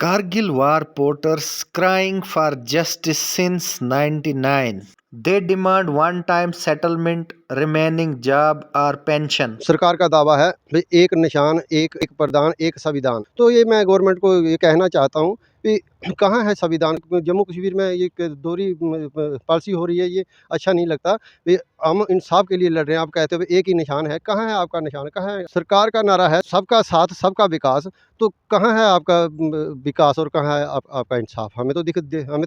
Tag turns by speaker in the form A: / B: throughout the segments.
A: Kargil war porters crying for justice since 99. They demand one-time settlement, remaining job or pension.
B: सरकार का दावा है भाई एक निशान एक एक प्रधान एक संविधान। तो ये मैं गवर्नमेंट को ये कहना चाहता हूँ कि कहाँ है संविधान। जम्मू कश्मीर में ये एक दोहरी पॉलिसी हो रही है, ये अच्छा नहीं लगता। ये हम इंसाफ के लिए लड़ रहे हैं, आप कहते हो एक ही निशान है, कहाँ है आपका निशान, कहाँ है। सरकार का नारा है सबका साथ सबका विकास, तो कहाँ है आपका विकास और कहाँ है आपका इंसाफ। हमें तो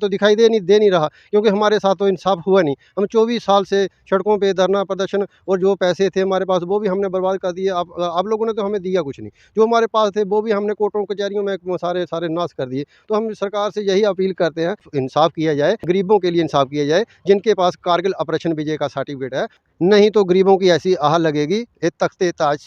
B: दिखाई दे नहीं रहा, क्योंकि हमारे साथ तो इंसाफ हुआ नहीं। हम 24 साल से सड़कों पे धरना प्रदर्शन, और जो पैसे थे हमारे पास वो भी हमने बर्बाद कर दिए। आप लोगों ने तो हमें दिया कुछ नहीं, जो हमारे पास थे वो भी हमने कोर्टों कचहरियों में सारे नाश कर दिए। तो हम सरकार से यही अपील करते हैं, इंसाफ किया जाए, गरीबों के लिए इंसाफ किया जाए, जिनके पास कारगिल ऑपरेशन विजय का सर्टिफिकेट है। नहीं तो गरीबों की ऐसी आह लगेगी, ये तख्ते ताज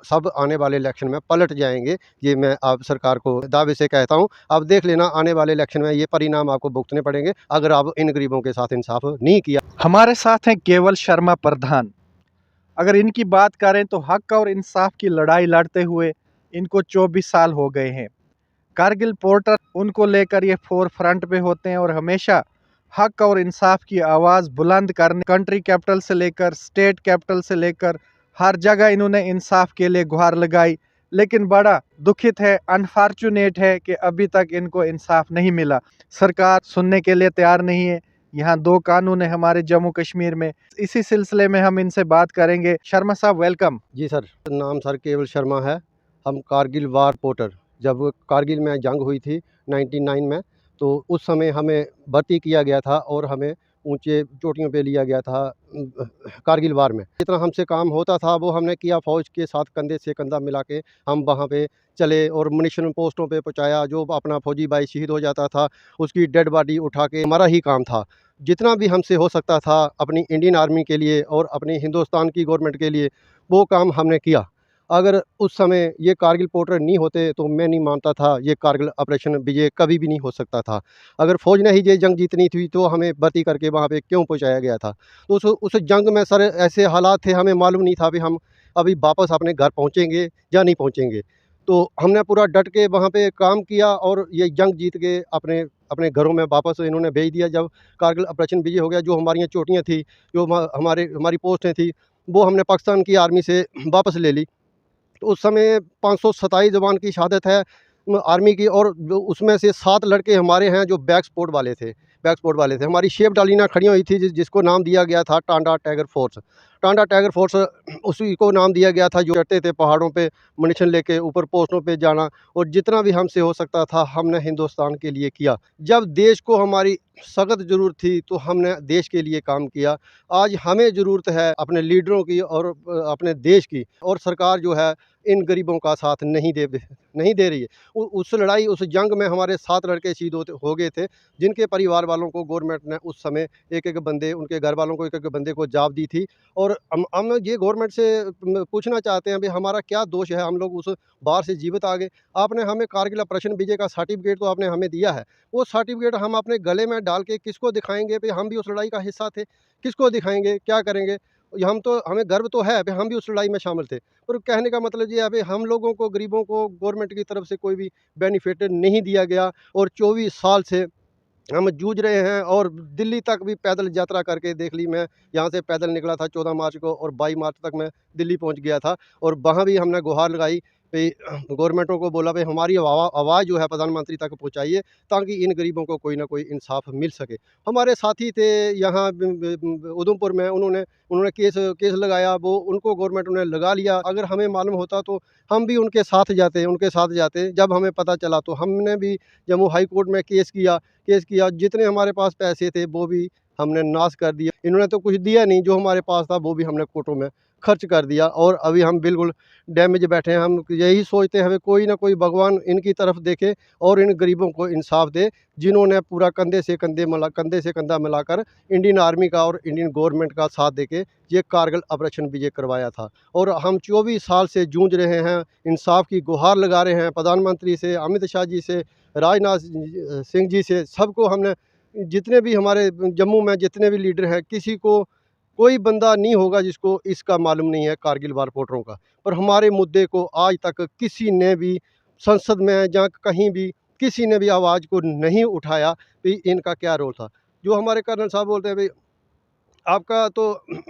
B: सब आने वाले इलेक्शन में पलट जाएंगे। ये मैं आप सरकार को दावे से कहता हूँ। आप देख लेना, आने वाले इलेक्शन में ये परिणाम आपको भुगतने पड़ेंगे अगर आप इन गरीबों के साथ इंसाफ नहीं किया।
A: हमारे साथ हैं केवल शर्मा प्रधान। अगर इनकी बात करें तो हक और इंसाफ की लड़ाई लड़ते हुए इनको 24 साल हो गए हैं। कारगिल पोर्टर उनको लेकर ये फोर फ्रंट पे होते हैं और हमेशा हक और इंसाफ की आवाज़ बुलंद करने, कंट्री कैपिटल से लेकर स्टेट कैपिटल से लेकर हर जगह इन्होंने इंसाफ के लिए गुहार लगाई। लेकिन बड़ा दुखित है, अनफॉर्चुनेट है कि अभी तक इनको इंसाफ नहीं मिला। सरकार सुनने के लिए तैयार नहीं है। यहाँ 2 कानून है हमारे जम्मू कश्मीर में। इसी सिलसिले में हम इनसे बात करेंगे। शर्मा साहब वेलकम।
B: जी सर, नाम सर केवल शर्मा है। हम कारगिल वार पोर्टर, जब कारगिल में जंग हुई थी 99 में, तो उस समय हमें भर्ती किया गया था और हमें ऊंचे चोटियों पे लिया गया था कारगिल वार में। जितना हमसे काम होता था वो हमने किया, फ़ौज के साथ कंधे से कंधा मिला के हम वहाँ पे चले और मुनिशन पोस्टों पे पहुँचाया। जो अपना फौजी भाई शहीद हो जाता था उसकी डेड बॉडी उठा के हमारा ही काम था। जितना भी हमसे हो सकता था अपनी इंडियन आर्मी के लिए और अपनी हिंदुस्तान की गवर्नमेंट के लिए, वो काम हमने किया। अगर उस समय ये कारगिल पोर्टर नहीं होते तो मैं नहीं मानता था ये कारगिल ऑपरेशन विजय कभी भी नहीं हो सकता था। अगर फ़ौज ने ही ये जंग जीतनी थी तो हमें भर्ती करके वहाँ पे क्यों पहुँचाया गया था। तो उस जंग में सर ऐसे हालात थे, हमें मालूम नहीं था कि हम अभी वापस अपने घर पहुँचेंगे या नहीं पहुँचेंगे। तो हमने पूरा डट के वहाँ पे काम किया और ये जंग जीत के अपने अपने घरों में वापस इन्होंने भेज दिया। जब कारगिल ऑपरेशन विजय हो गया, जो हमारी चोटियाँ थी, जो हमारी पोस्टें थी, वो हमने पाकिस्तान की आर्मी से वापस ले ली। तो उस समय 527 जवान की शहादत है आर्मी की, और जो उसमें से 7 लड़के हमारे हैं जो बैक स्पोर्ट वाले थे। हमारी शेप डालियाँ खड़ी हुई थी जिसको नाम दिया गया था Tanda tiger force. Tanda tiger force उसी को नाम दिया गया था, जो चढ़ते थे पहाड़ों पे मुनिशन लेके ऊपर पोस्टों पे जाना, और जितना भी हमसे हो सकता था हमने हिंदुस्तान के लिए किया। जब देश को हमारी सख्त ज़रूरत थी तो हमने देश के लिए काम किया। आज हमें ज़रूरत है अपने लीडरों की और अपने देश की, और सरकार जो है इन गरीबों का साथ नहीं दे रही है। उस लड़ाई, उस जंग में हमारे 7 लड़के शहीद हो गए थे, जिनके परिवार वालों को गवर्नमेंट ने उस समय एक-एक बंदे, उनके घर वालों को एक-एक बंदे को जॉब दी थी। और हम ये गवर्नमेंट से पूछना चाहते हैं, भई हमारा क्या दोष है, हम लोग उस वार से जीवित आ गए। आपने हमें कारगिल ऑपरेशन विजय का सर्टिफिकेट तो आपने हमें दिया है, वो सर्टिफिकेट हम अपने गले में डाल के किसको दिखाएँगे भई हम भी उस लड़ाई का हिस्सा थे? किसको दिखाएँगे, क्या करेंगे? हमें गर्व तो है भई हम भी उस लड़ाई में शामिल थे। पर कहने का मतलब ये है भई हम लोगों को, गरीबों को गवर्नमेंट की तरफ से कोई भी बेनिफिट नहीं दिया गया, और 24 साल से हम जूझ रहे हैं। और दिल्ली तक भी पैदल यात्रा करके देख ली। मैं यहाँ से पैदल निकला था 14 मार्च को, और 22 मार्च तक मैं दिल्ली पहुँच गया था, और वहाँ भी हमने गुहार लगाई भई गवर्नमेंटों को, बोला भई हमारी आवाज़ जो है प्रधानमंत्री तक पहुँचाइए, ताकि इन गरीबों को कोई ना कोई इंसाफ मिल सके। हमारे साथी थे यहाँ उधमपुर में, उन्होंने केस लगाया, वो उनको गवर्नमेंट ने लगा लिया। अगर हमें मालूम होता तो हम भी उनके साथ जाते। जब हमें पता चला तो हमने भी जम्मू हाई कोर्ट में केस किया। जितने हमारे पास पैसे थे वो भी हमने नाश कर दिया। इन्होंने तो कुछ दिया नहीं, जो हमारे पास था वो भी हमने कोर्टों में खर्च कर दिया, और अभी हम बिल्कुल डैमेज बैठे हैं। हम यही सोचते हैं कोई ना कोई भगवान इनकी तरफ देखे और इन गरीबों को इंसाफ दे, जिन्होंने पूरा कंधे से कंधा मिलाकर इंडियन आर्मी का और इंडियन गवर्नमेंट का साथ देके ये कारगिल ऑपरेशन विजय करवाया था। और हम 24 साल से जूझ रहे हैं, इंसाफ की गुहार लगा रहे हैं प्रधानमंत्री से, अमित शाह जी से, राजनाथ सिंह जी से। सबको हमने, जितने भी हमारे जम्मू में जितने भी लीडर हैं, किसी को कोई बंदा नहीं होगा जिसको इसका मालूम नहीं है कारगिल वार पोर्टरों का। पर हमारे मुद्दे को आज तक किसी ने भी संसद में या कहीं भी किसी ने भी आवाज़ को नहीं उठाया कि इनका क्या रोल था। जो हमारे कर्नल साहब बोलते हैं, भई आपका तो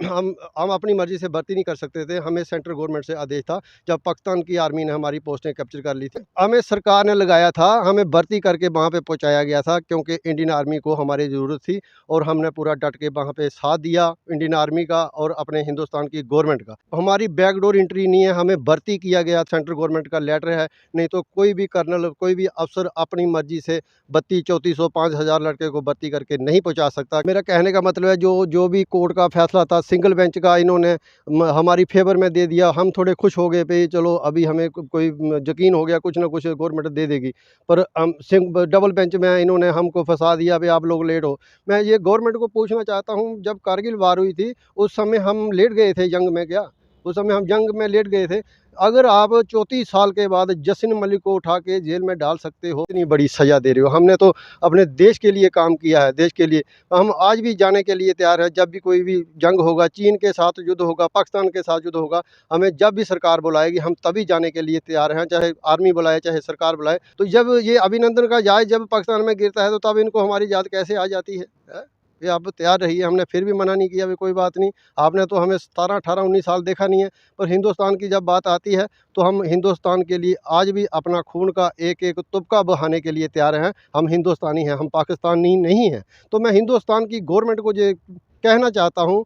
B: हम अपनी मर्ज़ी से भर्ती नहीं कर सकते थे, हमें सेंट्रल गवर्नमेंट से आदेश था, जब पाकिस्तान की आर्मी ने हमारी पोस्टें कैप्चर कर ली थी। हमें सरकार ने लगाया था, हमें भर्ती करके वहाँ पे पहुँचाया गया था, क्योंकि इंडियन आर्मी को हमारी ज़रूरत थी और हमने पूरा डट के वहाँ पे साथ दिया इंडियन आर्मी का और अपने हिंदुस्तान की गवर्नमेंट का। हमारी बैकडोर एंट्री नहीं है, हमें भर्ती किया गया, सेंट्रल गवर्नमेंट का लेटर है, नहीं तो कोई भी कर्नल, कोई भी अफ़सर अपनी मर्ज़ी से 3200-3400 5000 लड़के को भर्ती करके नहीं पहुँचा सकता। मेरा कहने का मतलब है, जो भी कोर्ट का फैसला था, सिंगल बेंच का, इन्होंने हमारी फेवर में दे दिया। हम थोड़े खुश हो गए भाई, चलो अभी हमें कोई यकीन हो गया, कुछ ना कुछ गवर्नमेंट दे देगी। पर डबल बेंच में इन्होंने हमको फंसा दिया, भाई आप लोग लेट हो। मैं ये गवर्नमेंट को पूछना चाहता हूँ, जब कारगिल वार हुई थी उस समय हम लेट गए थे जंग में क्या? उस समय हम जंग में लेट गए थे। अगर आप 34 साल के बाद जसिन मलिक को उठा के जेल में डाल सकते हो, इतनी बड़ी सज़ा दे रहे हो। हमने तो अपने देश के लिए काम किया है, देश के लिए। हम आज भी जाने के लिए तैयार हैं, जब भी कोई भी जंग होगा, चीन के साथ युद्ध होगा, पाकिस्तान के साथ युद्ध होगा, हमें जब भी सरकार बुलाएगी हम तभी जाने के लिए तैयार हैं, चाहे आर्मी बुलाए, चाहे सरकार बुलाए। तो जब ये अभिनंदन का जहाज जब पाकिस्तान में गिरता है, तो तब इनको हमारी याद कैसे आ जाती है? ये आप तैयार रहिए, हमने फिर भी मना नहीं किया, भाई कोई बात नहीं, आपने तो हमें 17, 18, 19 साल देखा नहीं है। पर हिंदुस्तान की जब बात आती है, तो हम हिंदुस्तान के लिए आज भी अपना खून का एक-एक तुपका बहाने के लिए तैयार हैं। हम हिंदुस्तानी हैं, हम पाकिस्तानी नहीं हैं। तो मैं हिंदुस्तान की गवर्नमेंट को ये कहना चाहता हूँ,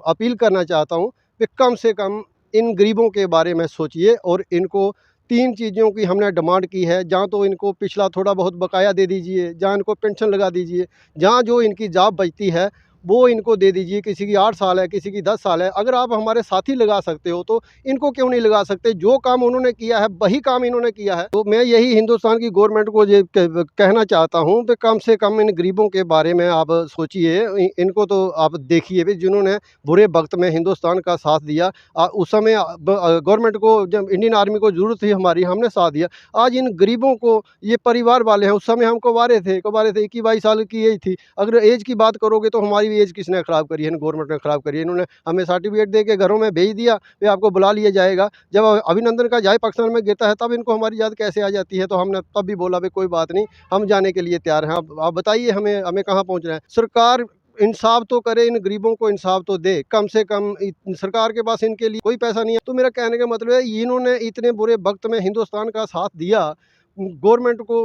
B: अपील करना चाहता हूँ कि कम से कम इन गरीबों के बारे में सोचिए और इनको 3 चीज़ों की हमने डिमांड की है। जहाँ तो इनको पिछला थोड़ा बहुत बकाया दे दीजिए, जहाँ इनको पेंशन लगा दीजिए, जहाँ जो इनकी जॉब बचती है वो इनको दे दीजिए। किसी की 8 साल है, किसी की 10 साल है। अगर आप हमारे साथी लगा सकते हो, तो इनको क्यों नहीं लगा सकते? जो काम उन्होंने किया है वही काम इन्होंने किया है। तो मैं यही हिंदुस्तान की गवर्नमेंट को ये कहना चाहता हूँ कि कम से कम इन गरीबों के बारे में आप सोचिए। इनको तो आप देखिए भी, जिन्होंने बुरे वक्त में हिंदुस्तान का साथ दिया, उस समय गवर्नमेंट को, जब इंडियन आर्मी को ज़रूरत थी हमारी, हमने साथ दिया। आज इन गरीबों को, ये परिवार वाले हैं, उस समय हम कुँवारे थे, 21-22 साल की एज थी। अगर एज की बात करोगे तो हमारी एज किसने ख़राब करी है? गवर्नमेंट ने ख़राब करी है। इन्होंने हमें सर्टिफिकेट दे के घरों में भेज दिया, फिर आपको बुला लिया जाएगा। जब अभिनंदन का जहाज पाकिस्तान में गिरता है, तब इनको हमारी याद कैसे आ जाती है? तो हमने तब भी बोला, भाई कोई बात नहीं, हम जाने के लिए तैयार हैं। आप बताइए हमें कहाँ पहुँचना है? सरकार इंसाफ तो करे, इन गरीबों को इंसाफ तो दे। कम से कम सरकार के पास इनके लिए कोई पैसा नहीं है। तो मेरा कहने का मतलब है, इन्होंने इतने बुरे वक्त में हिंदुस्तान का साथ दिया। गवर्नमेंट को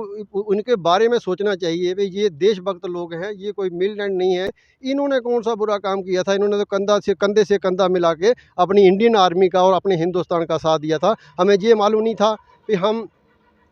B: उनके बारे में सोचना चाहिए, भाई ये देशभक्त लोग हैं, ये कोई मिलिटेंट नहीं है। इन्होंने कौन सा बुरा काम किया था? इन्होंने तो कंधे से कंधा मिला के अपनी इंडियन आर्मी का और अपने हिंदुस्तान का साथ दिया था। हमें ये मालूम नहीं था कि हम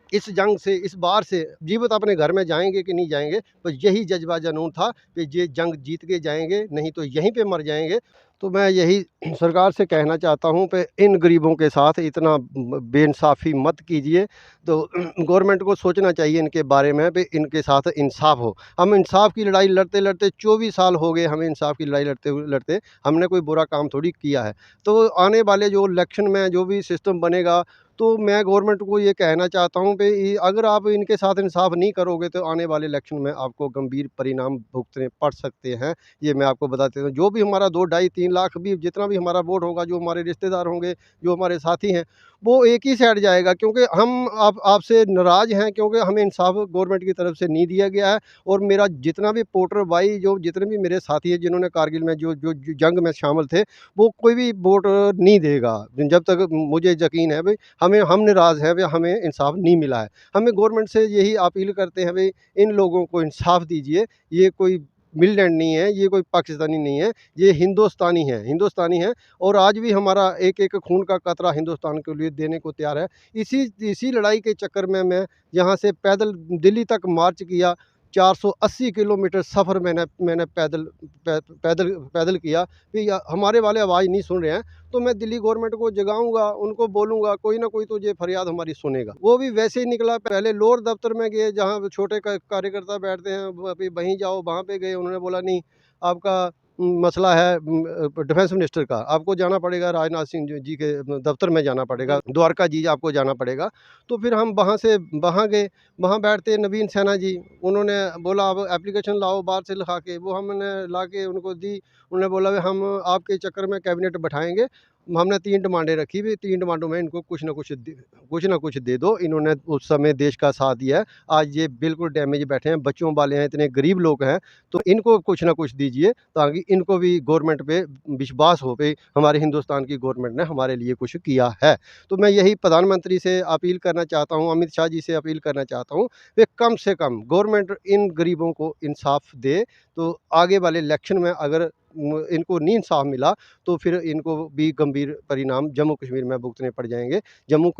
B: इस जंग से, इस बार से जीवित अपने घर में जाएँगे कि नहीं जाएँगे। तो यही जज़्बा जुनून था कि ये जंग जीत के जाएँगे, नहीं तो यहीं पे मर जाएँगे। तो मैं यही सरकार से कहना चाहता हूँ कि इन गरीबों के साथ इतना बेइंसाफ़ी मत कीजिए। तो गवर्नमेंट को सोचना चाहिए इनके बारे में, भी इनके साथ इंसाफ़ हो। हम इंसाफ़ की लड़ाई लड़ते-लड़ते 24 साल हो गए हमें, इंसाफ़ की लड़ाई लड़ते-लड़ते। हमने कोई बुरा काम थोड़ी किया है। तो आने वाले जो इलेक्शन में जो भी सिस्टम बनेगा, तो मैं गवर्नमेंट को ये कहना चाहता हूँ कि अगर आप इनके साथ इंसाफ़ नहीं करोगे, तो आने वाले इलेक्शन में आपको गंभीर परिणाम भुगतने पड़ सकते हैं। ये मैं आपको बता देता हूँ। जो भी हमारा 2 ढाई 3 लाख भी, जितना भी हमारा वोट होगा, जो हमारे रिश्तेदार होंगे, जो हमारे साथी हैं, वो एक ही साइड जाएगा, क्योंकि हम आपसे नाराज़ हैं, क्योंकि हमें इंसाफ़ गवर्नमेंट की तरफ से नहीं दिया गया है। और मेरा जितना भी वोटर भाई, जो जितने भी मेरे साथी हैं, जिन्होंने कारगिल में जो जंग में शामिल थे, वो कोई भी वोट नहीं देगा, जब तक मुझे यकीन है भाई हम नाराज़ हैं, भाई हमें इंसाफ़ नहीं मिला है। हमें गवर्नमेंट से यही अपील करते हैं, भाई इन लोगों को इंसाफ़ दीजिए। ये कोई मिलिटेंट नहीं है, ये कोई पाकिस्तानी नहीं है, ये हिंदुस्तानी है। और आज भी हमारा एक-एक खून का कतरा हिंदुस्तान के लिए देने को तैयार है। इसी लड़ाई के चक्कर में मैं यहाँ से पैदल दिल्ली तक मार्च किया। 480 किलोमीटर सफ़र मैंने पैदल किया। कि हमारे वाले आवाज़ नहीं सुन रहे हैं, तो मैं दिल्ली गवर्नमेंट को जगाऊँगा, उनको बोलूँगा, कोई ना कोई तो ये फरियाद हमारी सुनेगा। वो भी वैसे ही निकला, पहले लोअर दफ्तर में गए, जहाँ छोटे कार्यकर्ता बैठते हैं, अभी वहीं जाओ, वहाँ पे गए, उन्होंने बोला नहीं, आपका मसला है डिफेंस मिनिस्टर का, आपको जाना पड़ेगा, राजनाथ सिंह जी के दफ्तर में जाना पड़ेगा, द्वारका जी आपको जाना पड़ेगा। तो फिर हम वहाँ से वहाँ गए, वहाँ बैठते नवीन सेना जी, उन्होंने बोला अब एप्लीकेशन लाओ बाहर से लिखा के, वो हमने ला के उनको दी। उन्होंने बोला हम आपके चक्कर में कैबिनेट बैठाएँगे, हमने 3 डिमांडें रखी भी, 3 डिमांडों में इनको कुछ ना कुछ दे दो। इन्होंने उस समय देश का साथ दिया है, आज ये बिल्कुल डैमेज बैठे हैं, बच्चों वाले हैं, इतने गरीब लोग हैं, तो इनको कुछ ना कुछ दीजिए ताकि इनको भी गवर्नमेंट पे विश्वास हो भई हमारे हिंदुस्तान की गवर्नमेंट ने हमारे लिए कुछ किया है। तो मैं यही प्रधानमंत्री से अपील करना चाहता हूँ, अमित शाह जी से अपील करना चाहता हूँ, वे कम से कम गवर्नमेंट इन गरीबों को इंसाफ दे, तो आगे वाले इलेक्शन में अगर इनको नहीं इंसाफ मिला तो फिर इनको भी गंभीर परिणाम जम्मू कश्मीर में भुगतने पड़ जाएँगे। जम्मू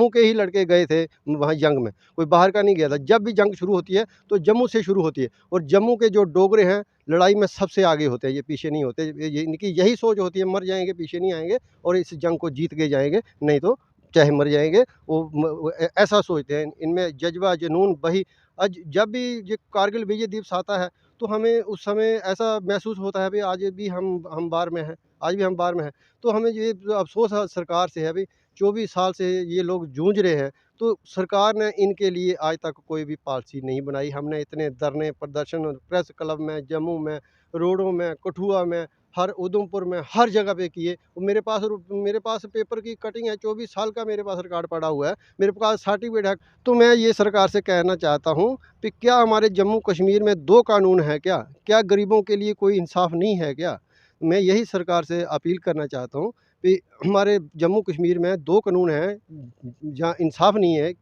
B: के ही लड़के गए थे वहाँ जंग में, कोई बाहर का नहीं गया था। जब भी जंग शुरू होती है तो जम्मू से शुरू होती है और जम्मू के जो डोगरे हैं लड़ाई में सबसे आगे होते हैं, ये पीछे नहीं होते। ये इनकी यही सोच होती है, मर जाएँगे पीछे नहीं आएँगे और इस जंग को जीत के जाएँगे, नहीं तो चाहे मर जाएँगे। वो ऐसा सोचते हैं, इनमें जज़्बा, जुनून वही जब भी ये कारगिल विजय दिवस आता है तो हमें उस समय ऐसा महसूस होता है, भई आज भी हम बार में हैं, आज भी हम बार में हैं। तो हमें ये अफ़सोस है सरकार से है, भई 24 साल से ये लोग जूझ रहे हैं, तो सरकार ने इनके लिए आज तक कोई भी पॉलिसी नहीं बनाई। हमने इतने धरने, प्रदर्शन प्रेस क्लब में, जम्मू में, रोडों में, कठुआ में, उधमपुर में, हर जगह पे किए। मेरे पास पेपर की कटिंग है, 24 साल का मेरे पास रिकॉर्ड पड़ा हुआ है, मेरे पास सर्टिफ़िकेट है। तो मैं ये सरकार से कहना चाहता हूँ कि क्या हमारे जम्मू कश्मीर में 2 कानून हैं क्या? क्या गरीबों के लिए कोई इंसाफ नहीं है क्या? मैं यही सरकार से अपील करना चाहता हूँ कि हमारे जम्मू कश्मीर में 2 कानून हैं, जहाँ इंसाफ नहीं है।